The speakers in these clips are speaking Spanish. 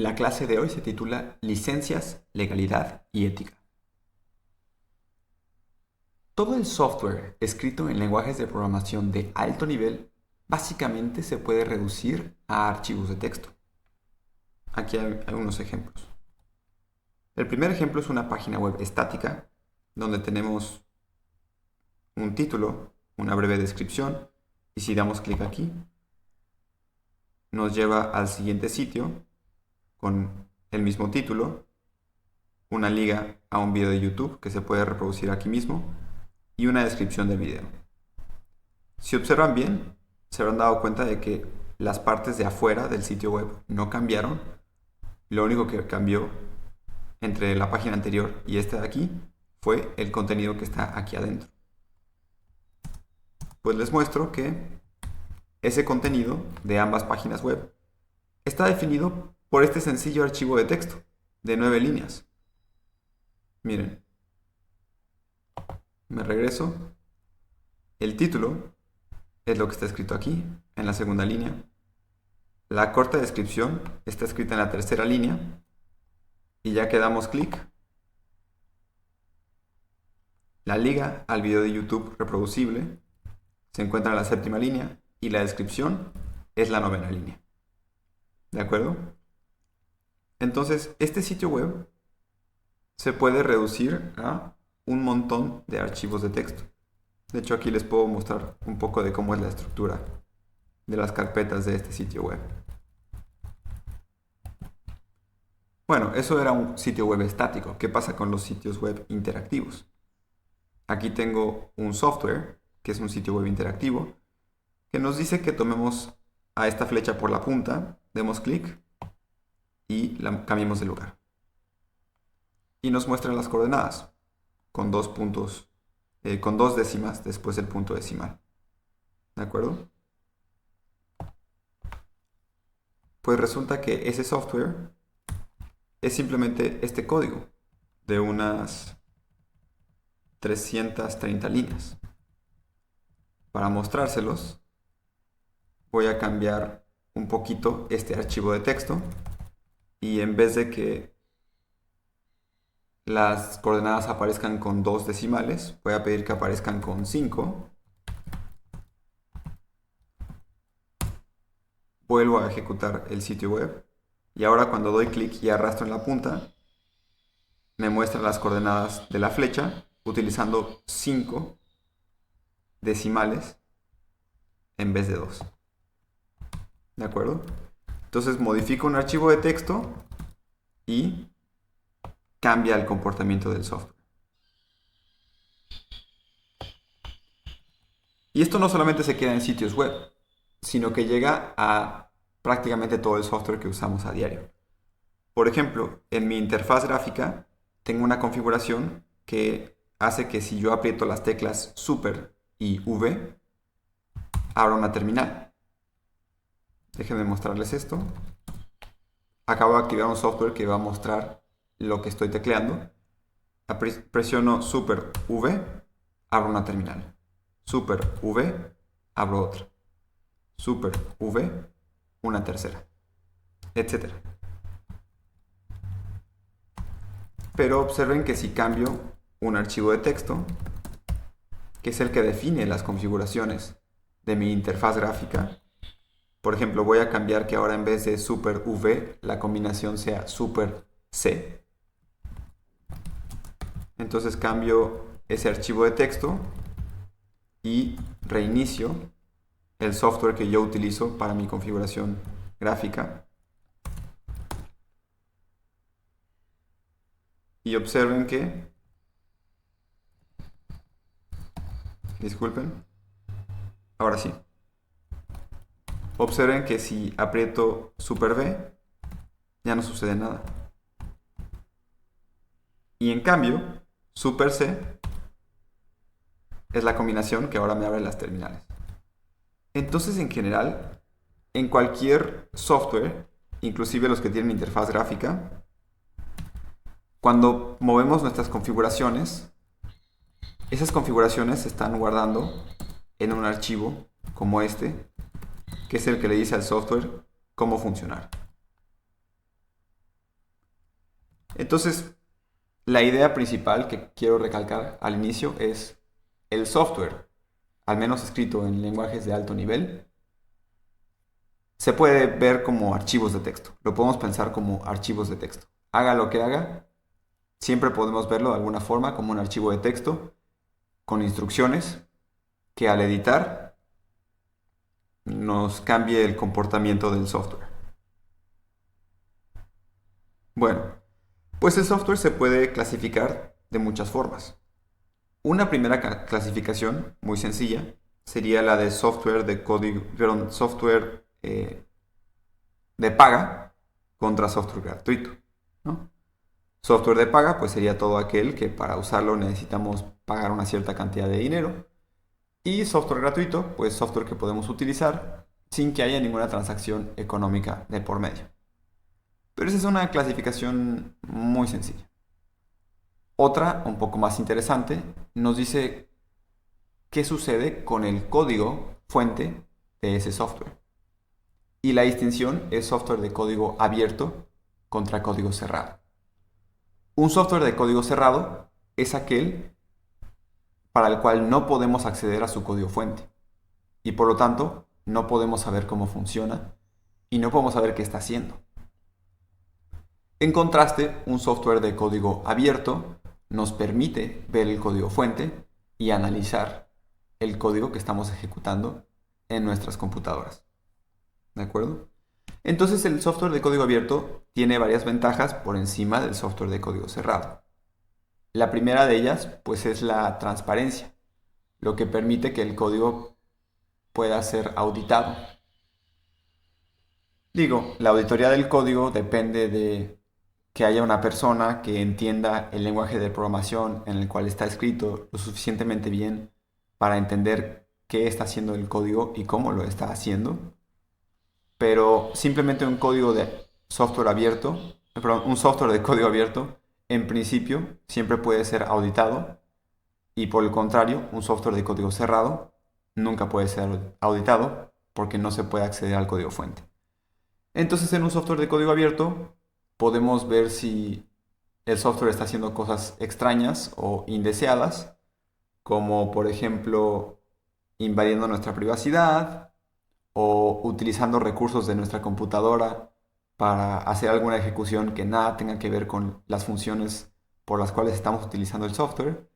La clase de hoy se titula Licencias, Legalidad y Ética. Todo el software escrito en lenguajes de programación de alto nivel básicamente se puede reducir a archivos de texto. Aquí hay algunos ejemplos. El primer ejemplo es una página web estática donde tenemos un título, una breve descripción y si damos clic aquí nos lleva al siguiente sitio con el mismo título, una liga a un video de YouTube que se puede reproducir aquí mismo y una descripción del video. Si observan bien, se habrán dado cuenta de que las partes de afuera del sitio web no cambiaron. Lo único que cambió entre la página anterior y esta de aquí fue el contenido que está aquí adentro. Pues les muestro que ese contenido de ambas páginas web está definido por este sencillo archivo de texto de 9 líneas. Miren, me regreso. El título es lo que está escrito aquí, en la segunda línea. La corta descripción está escrita en la tercera línea. Y ya que damos clic, la liga al video de YouTube reproducible se encuentra en la séptima línea y la descripción es la novena línea. ¿De acuerdo? Entonces, este sitio web se puede reducir a un montón de archivos de texto. De hecho, aquí les puedo mostrar un poco de cómo es la estructura de las carpetas de este sitio web. Bueno, eso era un sitio web estático. ¿Qué pasa con los sitios web interactivos? Aquí tengo un software, que es un sitio web interactivo, que nos dice que tomemos a esta flecha por la punta, demos clic y la cambiemos de lugar. Y nos muestra las coordenadas con dos puntos, con dos décimas después del punto decimal. ¿De acuerdo? Pues resulta que ese software es simplemente este código de unas 330 líneas. Para mostrárselos, voy a cambiar un poquito este archivo de texto y en vez de que las coordenadas aparezcan con 2 decimales, voy a pedir que aparezcan con 5. Vuelvo a ejecutar el sitio web y ahora cuando doy clic y arrastro en la punta, me muestra las coordenadas de la flecha utilizando 5 decimales en vez de 2. ¿De acuerdo? Entonces modifico un archivo de texto y cambia el comportamiento del software. Y esto no solamente se queda en sitios web, sino que llega a prácticamente todo el software que usamos a diario. Por ejemplo, en mi interfaz gráfica tengo una configuración que hace que si yo aprieto las teclas Super y V, abra una terminal. Déjenme mostrarles esto. Acabo de activar un software que va a mostrar lo que estoy tecleando. Presiono Super V, abro una terminal. Super V, abro otra. Super V, una tercera, etc. Pero observen que si cambio un archivo de texto, que es el que define las configuraciones de mi interfaz gráfica, por ejemplo, voy a cambiar que ahora en vez de Super V, la combinación sea Super C. Entonces cambio ese archivo de texto y reinicio el software que yo utilizo para mi configuración gráfica. Y observen que, disculpen, ahora sí. Observen que si aprieto Super V, ya no sucede nada. Y en cambio, Super C es la combinación que ahora me abre las terminales. Entonces, en general, en cualquier software, inclusive los que tienen interfaz gráfica, cuando movemos nuestras configuraciones, esas configuraciones se están guardando en un archivo como este, que es el que le dice al software cómo funcionar. Entonces, la idea principal que quiero recalcar al inicio es el software, al menos escrito en lenguajes de alto nivel, se puede ver como archivos de texto. Lo podemos pensar como archivos de texto. Haga lo que haga, siempre podemos verlo de alguna forma como un archivo de texto con instrucciones que al editar nos cambie el comportamiento del software. Bueno, pues el software se puede clasificar de muchas formas. Una primera clasificación muy sencilla sería la de software de código, perdón, software de paga contra software gratuito, ¿no? Software de paga pues sería todo aquel que para usarlo necesitamos pagar una cierta cantidad de dinero. Y software gratuito, pues software que podemos utilizar sin que haya ninguna transacción económica de por medio. Pero esa es una clasificación muy sencilla. Otra, un poco más interesante, nos dice qué sucede con el código fuente de ese software. Y la distinción es software de código abierto contra código cerrado. Un software de código cerrado es aquel para el cual no podemos acceder a su código fuente. Y por lo tanto, no podemos saber cómo funciona y no podemos saber qué está haciendo. En contraste, un software de código abierto nos permite ver el código fuente y analizar el código que estamos ejecutando en nuestras computadoras. ¿De acuerdo? Entonces el software de código abierto tiene varias ventajas por encima del software de código cerrado. La primera de ellas, pues, es la transparencia, lo que permite que el código pueda ser auditado. Digo, la auditoría del código depende de que haya una persona que entienda el lenguaje de programación en el cual está escrito lo suficientemente bien para entender qué está haciendo el código y cómo lo está haciendo. Pero simplemente un código de software abierto, perdón, un software de código abierto, en principio siempre puede ser auditado y por el contrario, un software de código cerrado nunca puede ser auditado porque no se puede acceder al código fuente. Entonces, en un software de código abierto podemos ver si el software está haciendo cosas extrañas o indeseadas, como por ejemplo invadiendo nuestra privacidad o utilizando recursos de nuestra computadora para hacer alguna ejecución que nada tenga que ver con las funciones por las cuales estamos utilizando el software,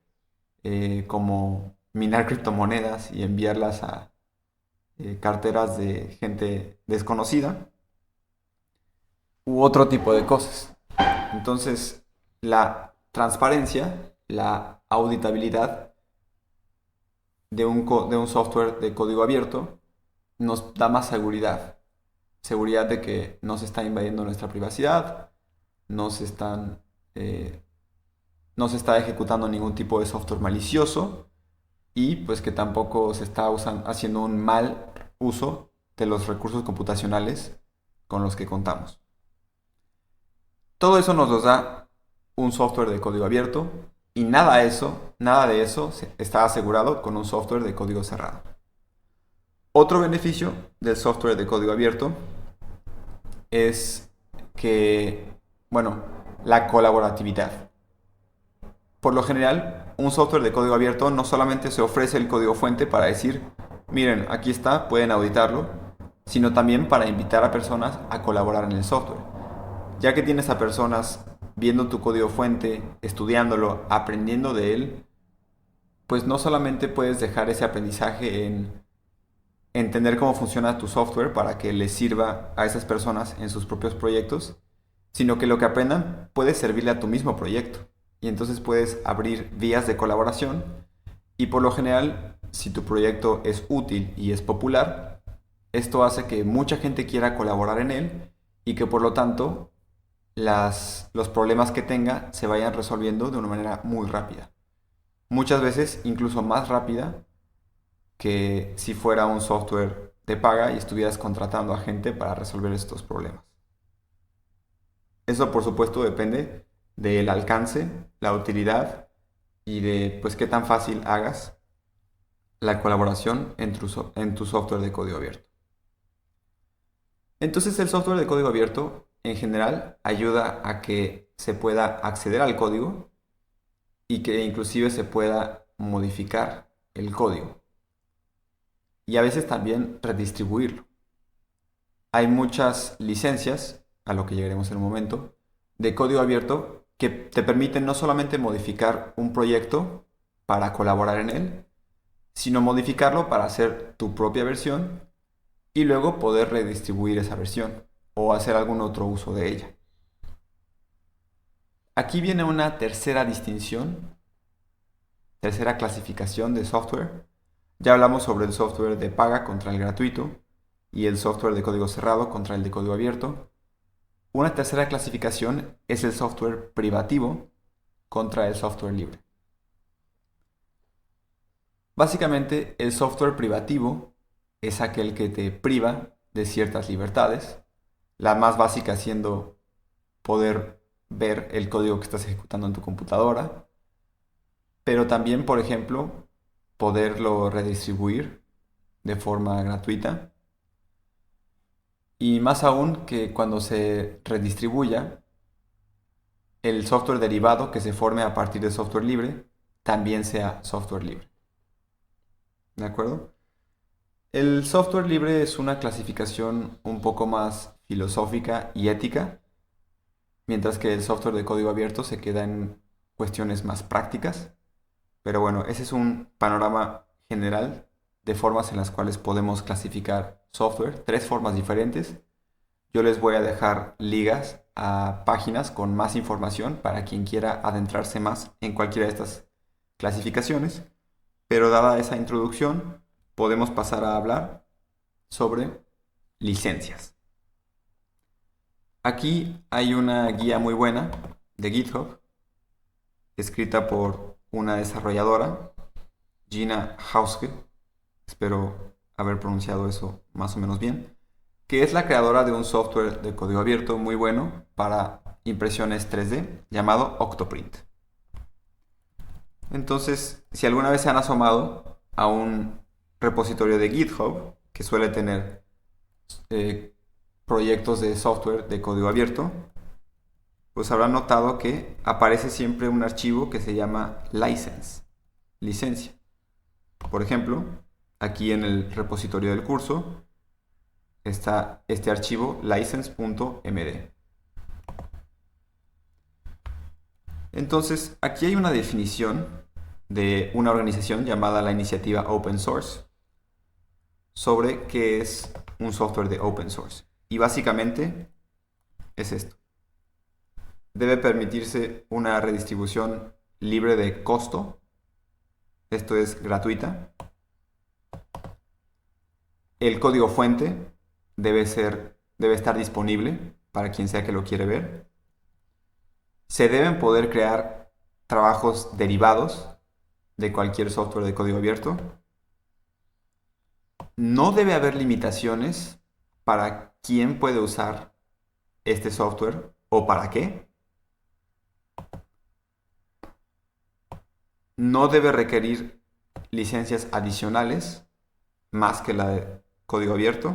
como minar criptomonedas y enviarlas a carteras de gente desconocida u otro tipo de cosas. Entonces, la transparencia, la auditabilidad de un software de código abierto nos da más seguridad. Seguridad de que no se está invadiendo nuestra privacidad, no se está ejecutando ningún tipo de software malicioso y pues que tampoco se está haciendo un mal uso de los recursos computacionales con los que contamos. Todo eso nos los da un software de código abierto y nada de eso está asegurado con un software de código cerrado. Otro beneficio del software de código abierto es que, bueno, la colaboratividad. Por lo general, un software de código abierto no solamente se ofrece el código fuente para decir, miren, aquí está, pueden auditarlo, sino también para invitar a personas a colaborar en el software. Ya que tienes a personas viendo tu código fuente, estudiándolo, aprendiendo de él, pues no solamente puedes dejar ese aprendizaje en entender cómo funciona tu software para que les sirva a esas personas en sus propios proyectos, sino que lo que aprendan puede servirle a tu mismo proyecto. Y entonces puedes abrir vías de colaboración y por lo general, si tu proyecto es útil y es popular, esto hace que mucha gente quiera colaborar en él y que por lo tanto los problemas que tenga se vayan resolviendo de una manera muy rápida. Muchas veces incluso más rápida que si fuera un software de paga y estuvieras contratando a gente para resolver estos problemas. Eso por supuesto depende del alcance, la utilidad y de pues qué tan fácil hagas la colaboración en tu software de código abierto. Entonces el software de código abierto en general ayuda a que se pueda acceder al código y que inclusive se pueda modificar el código y a veces también redistribuirlo. Hay muchas licencias, a lo que llegaremos en un momento, de código abierto que te permiten no solamente modificar un proyecto para colaborar en él, sino modificarlo para hacer tu propia versión y luego poder redistribuir esa versión o hacer algún otro uso de ella. Aquí viene una tercera distinción, tercera clasificación de software. Ya hablamos sobre el software de paga contra el gratuito y el software de código cerrado contra el de código abierto. Una tercera clasificación es el software privativo contra el software libre. Básicamente, el software privativo es aquel que te priva de ciertas libertades, la más básica siendo poder ver el código que estás ejecutando en tu computadora, pero también, por ejemplo, poderlo redistribuir de forma gratuita. Y más aún que cuando se redistribuya, el software derivado que se forme a partir de software libre también sea software libre. ¿De acuerdo? El software libre es una clasificación un poco más filosófica y ética, mientras que el software de código abierto se queda en cuestiones más prácticas. Pero bueno, ese es un panorama general de formas en las cuales podemos clasificar software, tres formas diferentes. Yo les voy a dejar ligas a páginas con más información para quien quiera adentrarse más en cualquiera de estas clasificaciones. Pero dada esa introducción, podemos pasar a hablar sobre licencias. Aquí hay una guía muy buena de GitHub, escrita por una desarrolladora, Gina Hauske, espero haber pronunciado eso más o menos bien, que es la creadora de un software de código abierto muy bueno para impresiones 3D llamado Octoprint. Entonces, si alguna vez se han asomado a un repositorio de GitHub que suele tener proyectos de software de código abierto, pues habrán notado que aparece siempre un archivo que se llama license, licencia. Por ejemplo, aquí en el repositorio del curso está este archivo license.md. Entonces, aquí hay una definición de una organización llamada la Iniciativa Open Source sobre qué es un software de open source. Y básicamente es esto. Debe permitirse una redistribución libre de costo. Esto es gratuita. El código fuente debe estar disponible para quien sea que lo quiere ver. Se deben poder crear trabajos derivados de cualquier software de código abierto. No debe haber limitaciones para quién puede usar este software o para qué. No debe requerir licencias adicionales más que la de código abierto.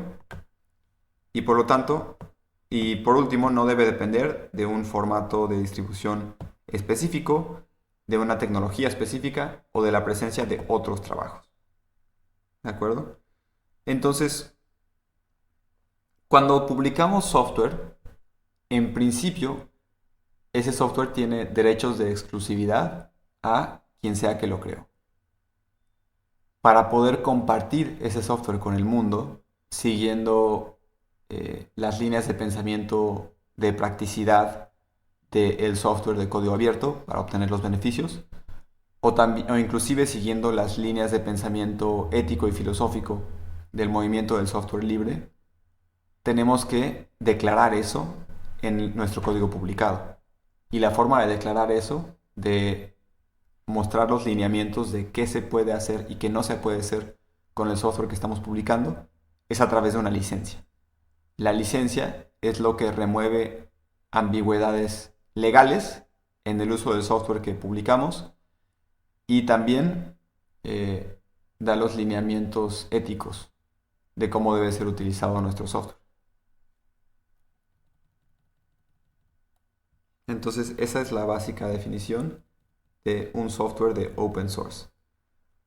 Y por lo tanto, y por último, no debe depender de un formato de distribución específico, de una tecnología específica o de la presencia de otros trabajos. ¿De acuerdo? Entonces, cuando publicamos software, en principio, ese software tiene derechos de exclusividad a quien sea que lo creó. Para poder compartir ese software con el mundo, siguiendo las líneas de pensamiento de practicidad del software de código abierto para obtener los beneficios, o inclusive siguiendo las líneas de pensamiento ético y filosófico del movimiento del software libre, tenemos que declarar eso en nuestro código publicado. Y la forma de declarar eso, de mostrar los lineamientos de qué se puede hacer y qué no se puede hacer con el software que estamos publicando, es a través de una licencia. La licencia es lo que remueve ambigüedades legales en el uso del software que publicamos y también da los lineamientos éticos de cómo debe ser utilizado nuestro software. Entonces, esa es la básica definición de un software de open source.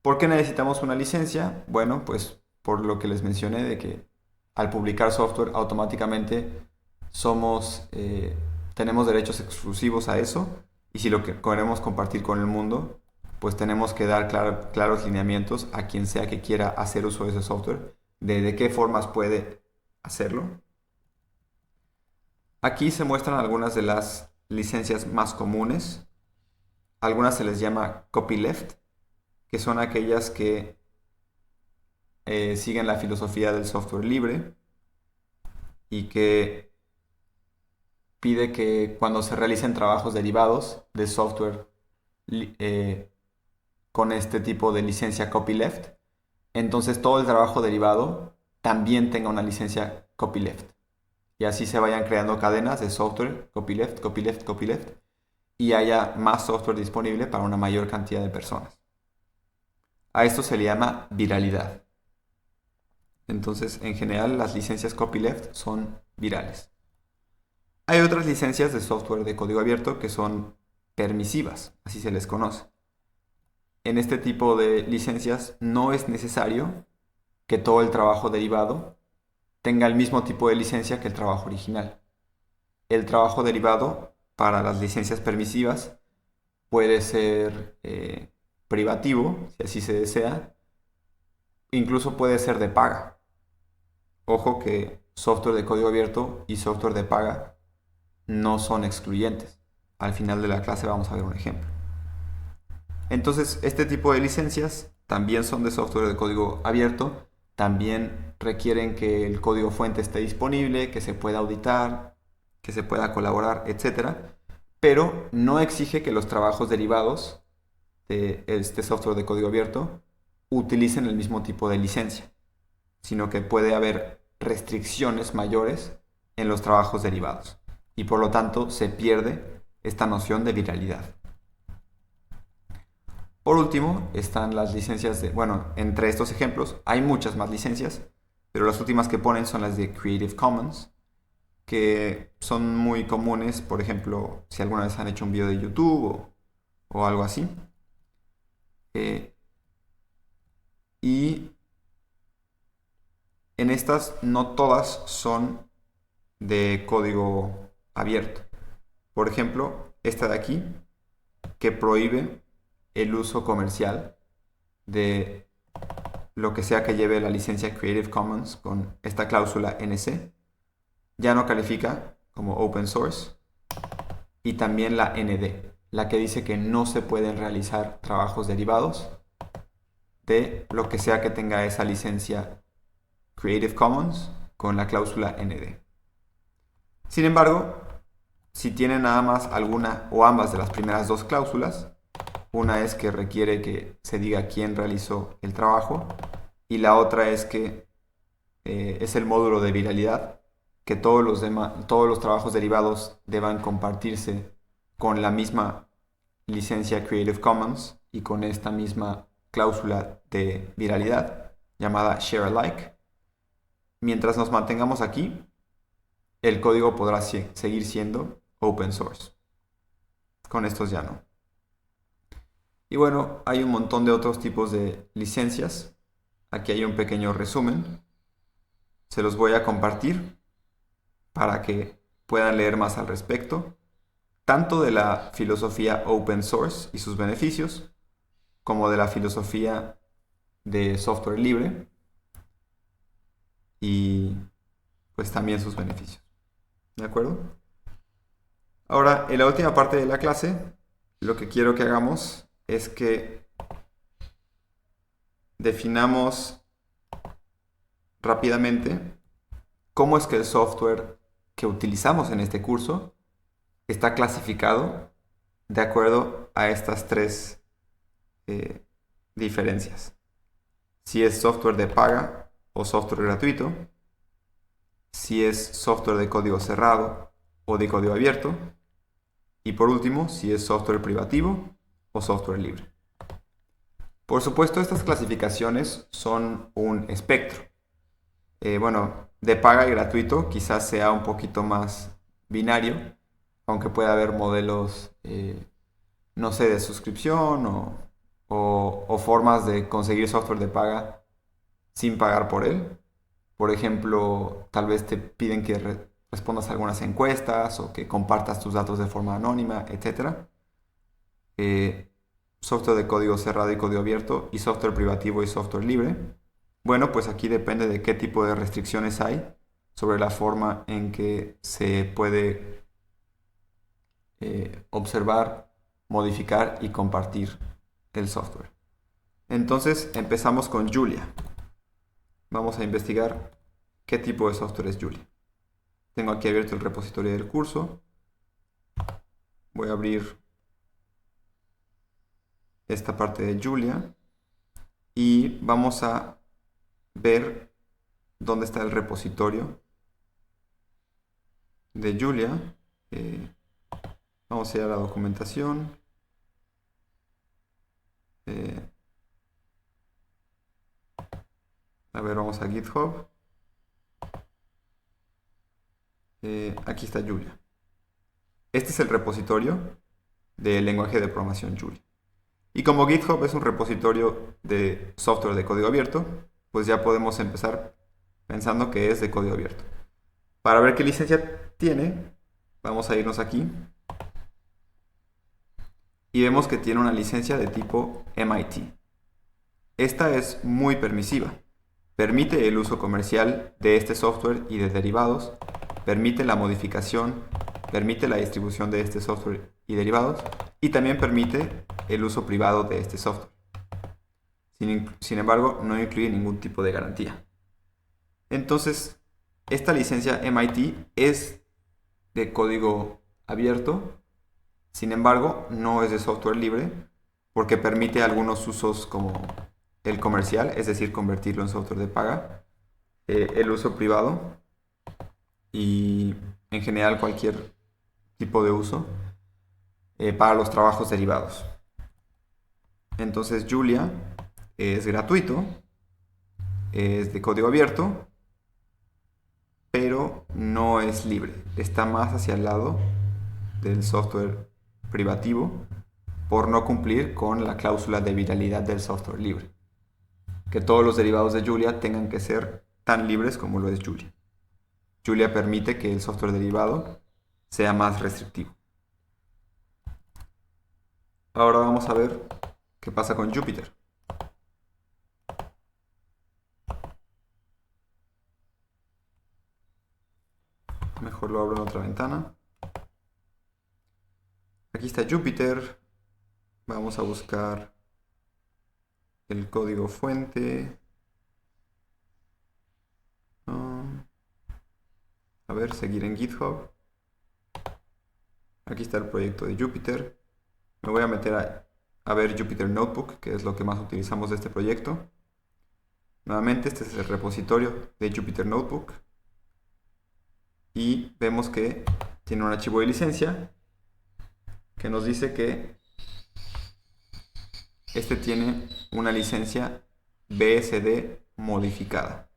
¿Por qué necesitamos una licencia? Bueno, pues por lo que les mencioné de que al publicar software automáticamente tenemos derechos exclusivos a eso, y si lo que queremos compartir con el mundo, pues tenemos que dar claros lineamientos a quien sea que quiera hacer uso de ese software, de qué formas puede hacerlo. Aquí se muestran algunas de las licencias más comunes. Algunas se les llama copyleft, que son aquellas que siguen la filosofía del software libre y que pide que cuando se realicen trabajos derivados de software con este tipo de licencia copyleft, entonces todo el trabajo derivado también tenga una licencia copyleft. Y así se vayan creando cadenas de software copyleft, copyleft, copyleft, y haya más software disponible para una mayor cantidad de personas. A esto se le llama viralidad. Entonces, en general, las licencias copyleft son virales. Hay otras licencias de software de código abierto que son permisivas, así se les conoce. En este tipo de licencias no es necesario que todo el trabajo derivado tenga el mismo tipo de licencia que el trabajo original. El trabajo derivado para las licencias permisivas puede ser privativo, si así se desea, incluso puede ser de paga. Ojo que software de código abierto y software de paga no son excluyentes. Al final de la clase vamos a ver un ejemplo. Entonces, este tipo de licencias también son de software de código abierto, también requieren que el código fuente esté disponible, que se pueda auditar, que se pueda colaborar, etc. Pero no exige que los trabajos derivados de este software de código abierto utilicen el mismo tipo de licencia, sino que puede haber restricciones mayores en los trabajos derivados y por lo tanto se pierde esta noción de viralidad. Por último están las licencias entre estos ejemplos hay muchas más licencias, pero las últimas que ponen son las de Creative Commons, que son muy comunes, por ejemplo, si alguna vez han hecho un video de YouTube o algo así. Y en estas no todas son de código abierto. Por ejemplo, esta de aquí, que prohíbe el uso comercial de lo que sea que lleve la licencia Creative Commons con esta cláusula NC, ya no califica como open source. Y también la ND, la que dice que no se pueden realizar trabajos derivados de lo que sea que tenga esa licencia Creative Commons con la cláusula ND. Sin embargo, si tiene nada más alguna o ambas de las primeras dos cláusulas, una es que requiere que se diga quién realizó el trabajo y la otra es que es el módulo de viralidad, que todos los trabajos derivados deban compartirse con la misma licencia Creative Commons y con esta misma cláusula de viralidad llamada Share Alike. Mientras nos mantengamos aquí, el código podrá seguir siendo open source. Con estos ya no. Y bueno, hay un montón de otros tipos de licencias. Aquí hay un pequeño resumen. Se los voy a compartir para que puedan leer más al respecto, tanto de la filosofía open source y sus beneficios, como de la filosofía de software libre y pues también sus beneficios. ¿De acuerdo? Ahora, en la última parte de la clase, lo que quiero que hagamos es que definamos rápidamente cómo es que el software que utilizamos en este curso está clasificado de acuerdo a estas tres diferencias. Si es software de paga o software gratuito, si es software de código cerrado o de código abierto, y por último, si es software privativo o software libre. Por supuesto, estas clasificaciones son un espectro. De paga y gratuito quizás sea un poquito más binario, aunque pueda haber modelos, no sé, de suscripción o formas de conseguir software de paga sin pagar por él. Por ejemplo, tal vez te piden que respondas a algunas encuestas o que compartas tus datos de forma anónima, etc. Software de código cerrado y código abierto y software privativo y software libre. Bueno, pues aquí depende de qué tipo de restricciones hay sobre la forma en que se puede observar, modificar y compartir el software. Entonces empezamos con Julia. Vamos a investigar qué tipo de software es Julia. Tengo aquí abierto el repositorio del curso. Voy a abrir esta parte de Julia y vamos a ver dónde está el repositorio de Julia. Vamos a ir a la documentación. A ver, vamos a GitHub. Aquí está Julia. Este es el repositorio del lenguaje de programación Julia. Y como GitHub es un repositorio de software de código abierto, pues ya podemos empezar pensando que es de código abierto. Para ver qué licencia tiene, vamos a irnos aquí. Y vemos que tiene una licencia de tipo MIT. Esta es muy permisiva. Permite el uso comercial de este software y de derivados, permite la modificación, permite la distribución de este software y derivados, y también permite el uso privado de este software. Sin embargo, no incluye ningún tipo de garantía. Entonces, esta licencia MIT es de código abierto, sin embargo, no es de software libre, porque permite algunos usos como el comercial, es decir, convertirlo en software de paga, el uso privado y en general cualquier tipo de uso para los trabajos derivados. Entonces Julia es gratuito, es de código abierto, pero no es libre. Está más hacia el lado del software privativo por no cumplir con la cláusula de viralidad del software libre. Que todos los derivados de Julia tengan que ser tan libres como lo es Julia. Julia permite que el software derivado sea más restrictivo. Ahora vamos a ver qué pasa con Jupyter. Mejor lo abro en otra ventana. Aquí está Jupyter. Vamos a buscar el código fuente. A ver, seguir en GitHub. Aquí está el proyecto de Jupyter. Me voy a meter a ver Jupyter Notebook, que es lo que más utilizamos de este proyecto. Nuevamente, este es el repositorio de Jupyter Notebook. Y vemos que tiene un archivo de licencia que nos dice que este tiene una licencia BSD modificada.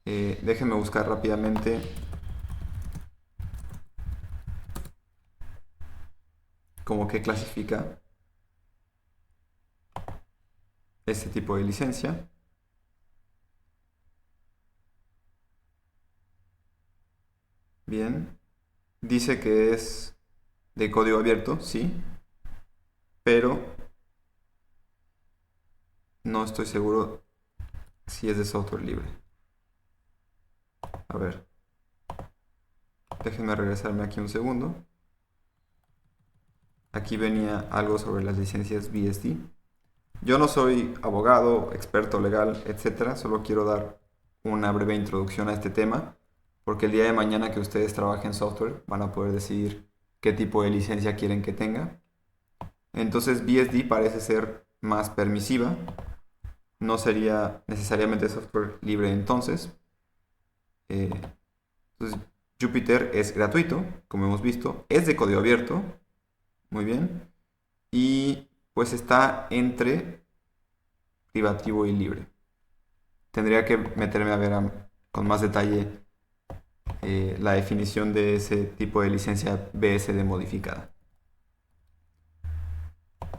Déjenme buscar rápidamente cómo que clasifica este tipo de licencia. Bien, dice que es de código abierto, sí, pero no estoy seguro si es de software libre. A ver, déjenme regresarme aquí un segundo. Aquí venía algo sobre las licencias BSD. Yo no soy abogado, experto legal, etc. Solo quiero dar una breve introducción a este tema, porque el día de mañana que ustedes trabajen software van a poder decidir qué tipo de licencia quieren que tenga. Entonces BSD parece ser más permisiva. No sería necesariamente software libre entonces. Entonces Jupyter es gratuito, como hemos visto. Es de código abierto. Muy bien. Y pues está entre privativo y libre. Tendría que meterme a ver con más detalle la definición de ese tipo de licencia BSD modificada.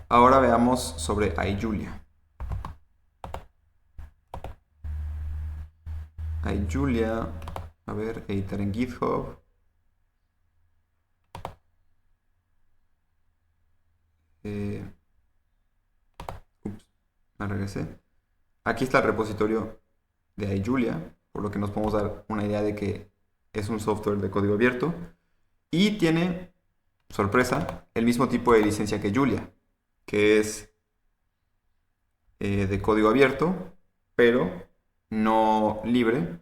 Ahora veamos sobre iJulia. iJulia, a ver, editar en GitHub. Ups, me regresé. Aquí está el repositorio de iJulia, por lo que nos podemos dar una idea de que es un software de código abierto y tiene, sorpresa, el mismo tipo de licencia que Julia, que es de código abierto, pero no libre,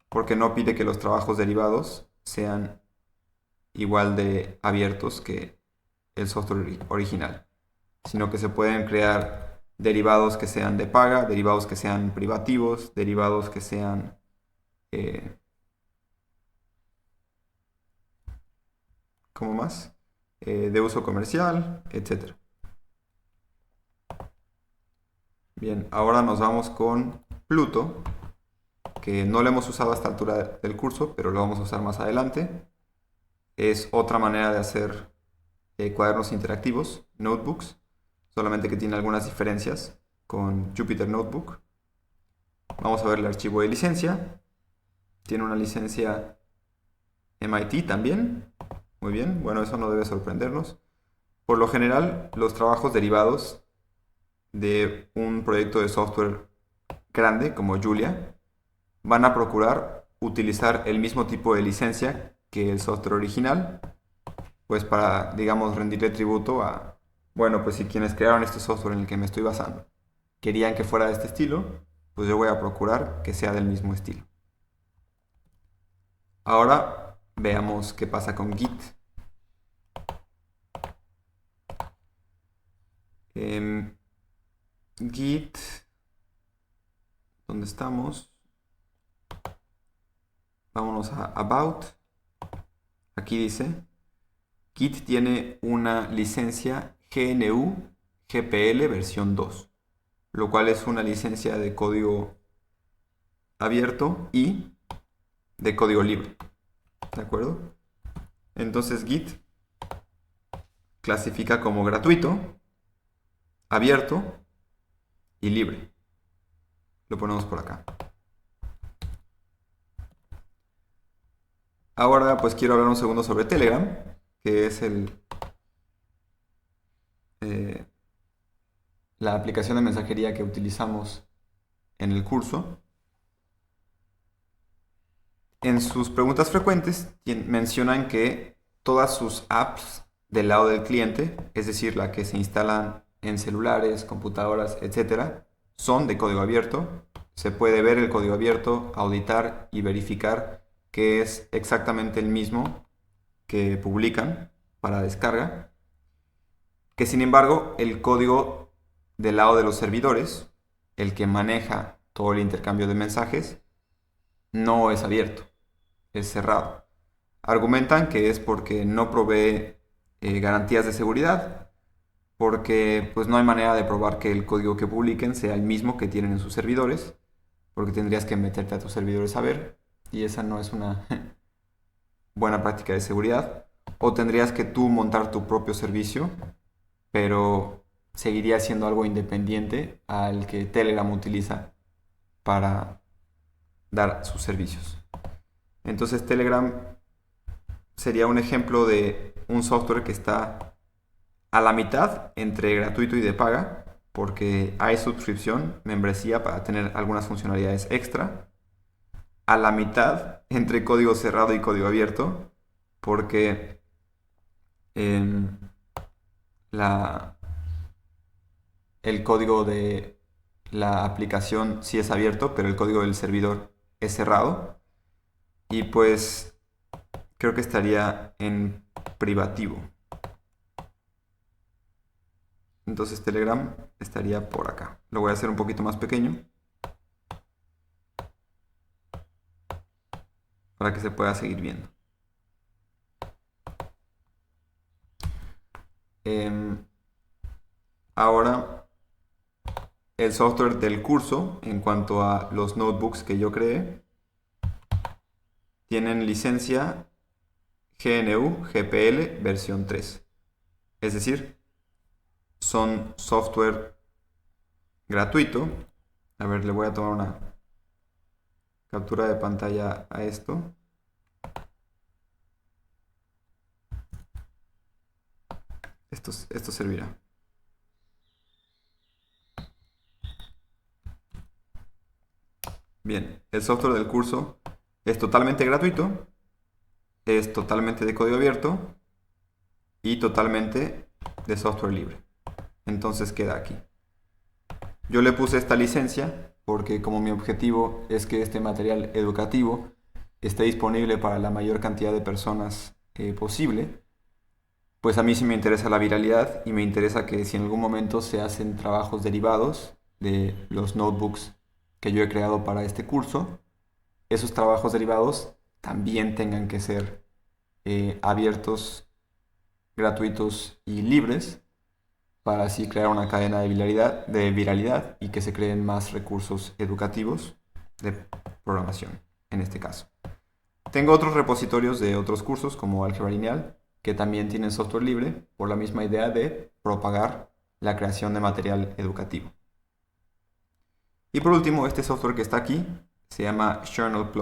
porque no pide que los trabajos derivados sean igual de abiertos que el software original, sino que se pueden crear derivados que sean de paga, derivados que sean privativos, derivados que sean ¿cómo más? De uso comercial, etc. Bien, ahora nos vamos con Pluto, que no lo hemos usado a esta altura del curso, pero lo vamos a usar más adelante. Es otra manera de hacer cuadernos interactivos, notebooks, solamente que tiene algunas diferencias con Jupyter Notebook. Vamos a ver el archivo de licencia. Tiene una licencia MIT también. Muy bien, bueno, eso no debe sorprendernos. Por lo general, los trabajos derivados de un proyecto de software grande como Julia van a procurar utilizar el mismo tipo de licencia que el software original, pues para, digamos, rendirle tributo a, bueno, pues si quienes crearon este software en el que me estoy basando querían que fuera de este estilo, pues yo voy a procurar que sea del mismo estilo. Ahora veamos qué pasa con Git. Git, ¿dónde estamos? Vámonos a About. Aquí dice, Git tiene una licencia GNU GPL versión 2, lo cual es una licencia de código abierto y de código libre. ¿De acuerdo? Entonces Git clasifica como gratuito, abierto y libre. Lo ponemos por acá. Ahora pues quiero hablar un segundo sobre Telegram, que es la aplicación de mensajería que utilizamos en el curso. En sus preguntas frecuentes mencionan que todas sus apps del lado del cliente, es decir, la que se instalan en celulares, computadoras, etc., son de código abierto. Se puede ver el código abierto, auditar y verificar que es exactamente el mismo que publican para descarga. Que sin embargo, el código del lado de los servidores, el que maneja todo el intercambio de mensajes, no es abierto, es cerrado. Argumentan que es porque no provee garantías de seguridad, porque pues no hay manera de probar que el código que publiquen sea el mismo que tienen en sus servidores, porque tendrías que meterte a tus servidores a ver, y esa no es una buena práctica de seguridad. O tendrías que tú montar tu propio servicio, pero seguiría siendo algo independiente al que Telegram utiliza para dar sus servicios. Entonces Telegram sería un ejemplo de un software que está a la mitad entre gratuito y de paga, porque hay suscripción, membresía para tener algunas funcionalidades extra. A la mitad entre código cerrado y código abierto, porque el código de la aplicación sí es abierto, pero el código del servidor es cerrado. Y pues creo que estaría en privativo. Entonces Telegram estaría por acá. Lo voy a hacer un poquito más pequeño para que se pueda seguir viendo. Ahora, el software del curso, en cuanto a los notebooks que yo creé, tienen licencia GNU GPL versión 3. Es decir, son software gratuito. A ver, le voy a tomar una captura de pantalla a esto. Esto servirá. Bien, el software del curso es totalmente gratuito, es totalmente de código abierto y totalmente de software libre. Entonces queda aquí. Yo le puse esta licencia porque como mi objetivo es que este material educativo esté disponible para la mayor cantidad de personas posible, pues a mí sí me interesa la viralidad y me interesa que si en algún momento se hacen trabajos derivados de los notebooks que yo he creado para este curso, esos trabajos derivados también tengan que ser abiertos, gratuitos y libres para así crear una cadena de viralidad y que se creen más recursos educativos de programación, en este caso. Tengo otros repositorios de otros cursos como álgebra lineal que también tienen software libre por la misma idea de propagar la creación de material educativo. Y por último, este software que está aquí se llama Journal++.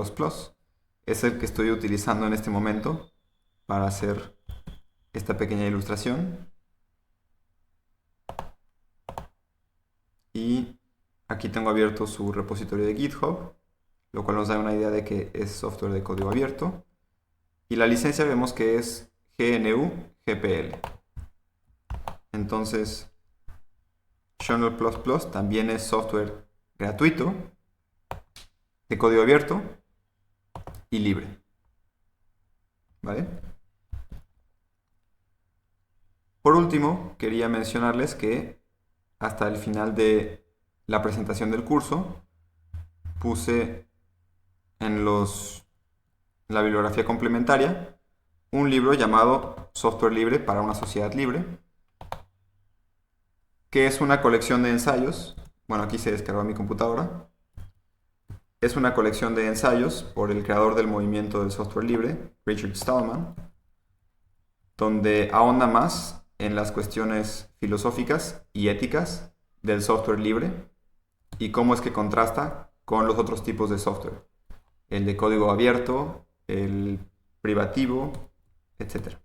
Es el que estoy utilizando en este momento para hacer esta pequeña ilustración. Y aquí tengo abierto su repositorio de GitHub, lo cual nos da una idea de que es software de código abierto. Y la licencia vemos que es GNU GPL. Entonces, Journal++ también es software gratuito, de código abierto y libre. ¿Vale? Por último, quería mencionarles que hasta el final de la presentación del curso puse en la bibliografía complementaria un libro llamado Software Libre para una Sociedad Libre, que es una colección de ensayos. Bueno, aquí se descargó a mi computadora. Es una colección de ensayos por el creador del movimiento del software libre, Richard Stallman, donde ahonda más en las cuestiones filosóficas y éticas del software libre y cómo es que contrasta con los otros tipos de software, el de código abierto, el privativo, etc.